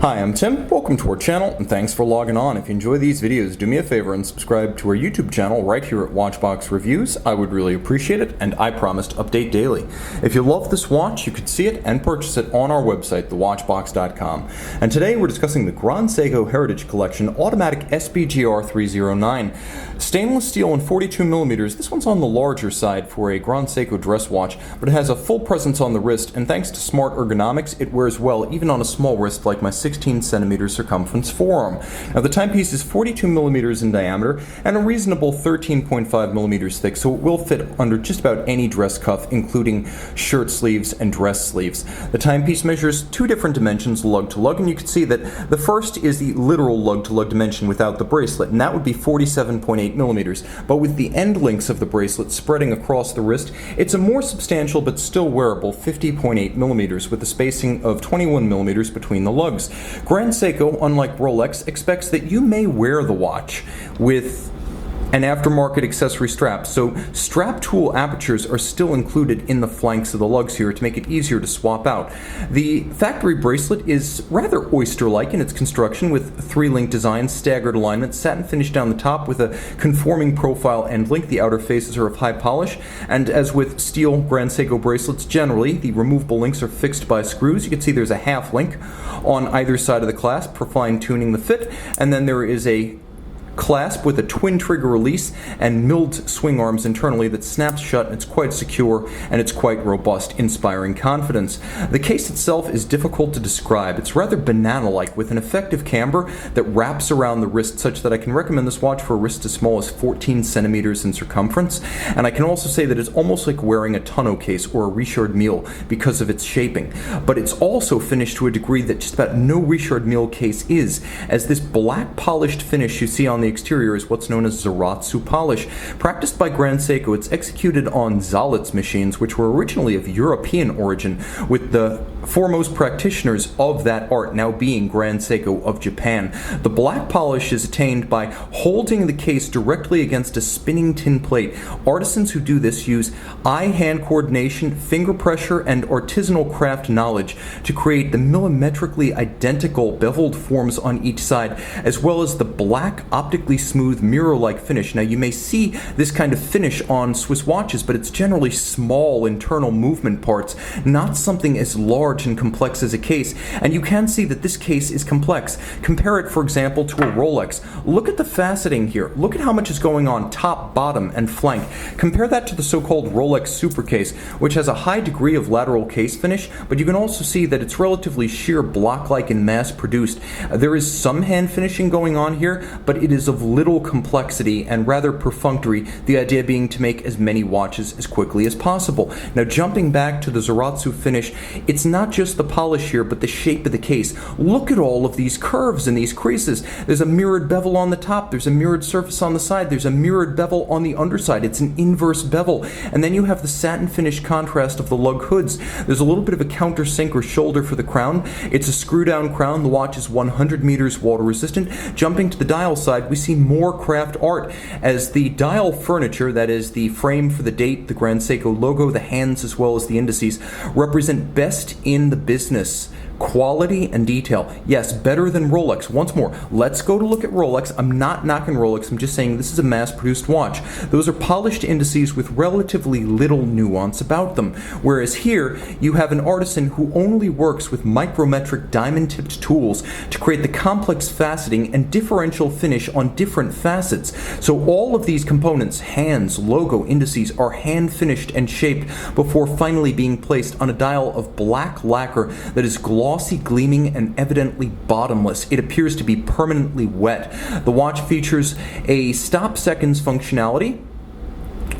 Hi, I'm Tim. Welcome to our channel, and thanks for logging on. If you enjoy these videos, do me a favor and subscribe to our YouTube channel right here at Watchbox Reviews. I would really appreciate it, and I promise to update daily. If you love this watch, you could see it and purchase it on our website, thewatchbox.com. And today we're discussing the Grand Seiko Heritage Collection Automatic SBGR309. Stainless steel and 42mm. This one's on the larger side for a Grand Seiko dress watch, but it has a full presence on the wrist, and thanks to smart ergonomics, it wears well even on a small wrist like my 16cm circumference forearm. Now the timepiece is 42mm in diameter and a reasonable 13.5mm thick, so it will fit under just about any dress cuff, including shirt sleeves and dress sleeves. The timepiece measures two different dimensions, lug to lug, and you can see that the first is the literal lug to lug dimension without the bracelet, and that would be 47.8mm. But with the end links of the bracelet spreading across the wrist, it's a more substantial but still wearable 50.8mm with a spacing of 21mm between the lugs. Grand Seiko, unlike Rolex, expects that you may wear the watch with an aftermarket accessory strap, so strap tool apertures are still included in the flanks of the lugs here to make it easier to swap out. The factory bracelet is rather oyster-like in its construction, with three-link design, staggered alignment, satin finish down the top with a conforming profile end link. The outer faces are of high polish, and as with steel Grand Seiko bracelets generally, the removable links are fixed by screws. You can see there's a half link on either side of the clasp for fine-tuning the fit, and then there is a clasp with a twin trigger release and milled swing arms internally that snaps shut, and it's quite secure and it's quite robust, inspiring confidence. The case itself is difficult to describe. It's rather banana-like with an effective camber that wraps around the wrist such that I can recommend this watch for a wrist as small as 14cm in circumference, and I can also say that it's almost like wearing a tonneau case or a Richard Mille because of its shaping. But it's also finished to a degree that just about no Richard Mille case is, as this black polished finish you see on the exterior is what's known as Zaratsu polish. Practiced by Grand Seiko, it's executed on Zaratsu machines, which were originally of European origin, with the foremost practitioners of that art now being Grand Seiko of Japan. The black polish is attained by holding the case directly against a spinning tin plate. Artisans who do this use eye-hand coordination, finger pressure, and artisanal craft knowledge to create the millimetrically identical beveled forms on each side, as well as the black optically smooth mirror-like finish. Now you may see this kind of finish on Swiss watches, but it's generally small internal movement parts, not something as large and complex as a case. And you can see that this case is complex. Compare it, for example, to a Rolex. Look at the faceting here. Look at how much is going on top, bottom, and flank. Compare that to the so-called Rolex Super Case, which has a high degree of lateral case finish, but you can also see that it's relatively sheer block-like and mass-produced. There is some hand finishing going on here, but it is of little complexity and rather perfunctory, the idea being to make as many watches as quickly as possible. Now jumping back to the Zaratsu finish, it's not just the polish here, but the shape of the case. Look at all of these curves and these creases. There's a mirrored bevel on the top, there's a mirrored surface on the side, there's a mirrored bevel on the underside. It's an inverse bevel. And then you have the satin finish contrast of the lug hoods. There's a little bit of a countersink or shoulder for the crown. It's a screw down crown. The watch is 100 meters water resistant. Jumping to the dial side, we see more craft art as the dial furniture, that is the frame for the date, the Grand Seiko logo, the hands as well as the indices, represent best in the business. Quality and detail. Yes, better than Rolex. Once more, let's go to look at Rolex. I'm not knocking Rolex, I'm just saying this is a mass-produced watch. Those are polished indices with relatively little nuance about them. Whereas here, you have an artisan who only works with micrometric diamond-tipped tools to create the complex faceting and differential finish on different facets. So all of these components, hands, logo, indices, are hand-finished and shaped before finally being placed on a dial of black lacquer that is glossy, gleaming, and evidently bottomless. It appears to be permanently wet. The watch features a stop seconds functionality,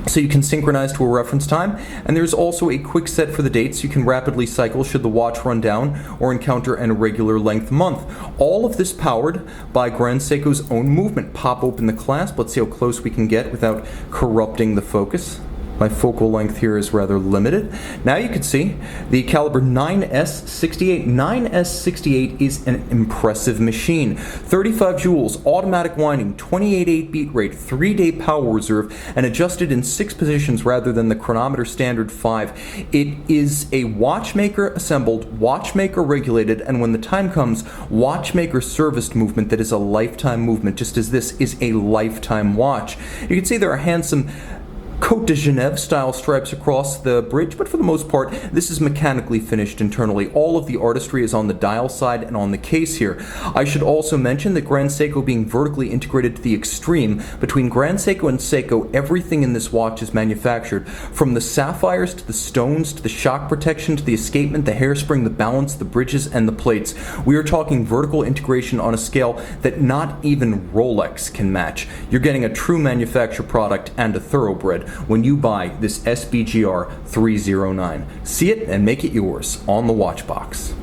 so you can synchronize to a reference time, and there's also a quick set for the dates. You can rapidly cycle should the watch run down or encounter an irregular length month. All of this powered by Grand Seiko's own movement. Pop open the clasp. Let's see how close we can get without corrupting the focus. My focal length here is rather limited. Now you can see the caliber 9S68. 9S68 is an impressive machine. 35 joules, automatic winding, 28.8 beat rate, 3-day power reserve, and adjusted in 6 positions rather than the chronometer standard 5. It is a watchmaker assembled, watchmaker regulated, and when the time comes, watchmaker serviced movement that is a lifetime movement, just as this is a lifetime watch. You can see there are handsome Côte de Genève style stripes across the bridge, but for the most part this is mechanically finished internally. All of the artistry is on the dial side and on the case here. I should also mention that Grand Seiko being vertically integrated to the extreme, between Grand Seiko and Seiko everything in this watch is manufactured, from the sapphires to the stones to the shock protection to the escapement, the hairspring, the balance, the bridges, and the plates. We are talking vertical integration on a scale that not even Rolex can match. You're getting a true manufacturer product and a thoroughbred when you buy this SBGR309. See it and make it yours on the Watchbox.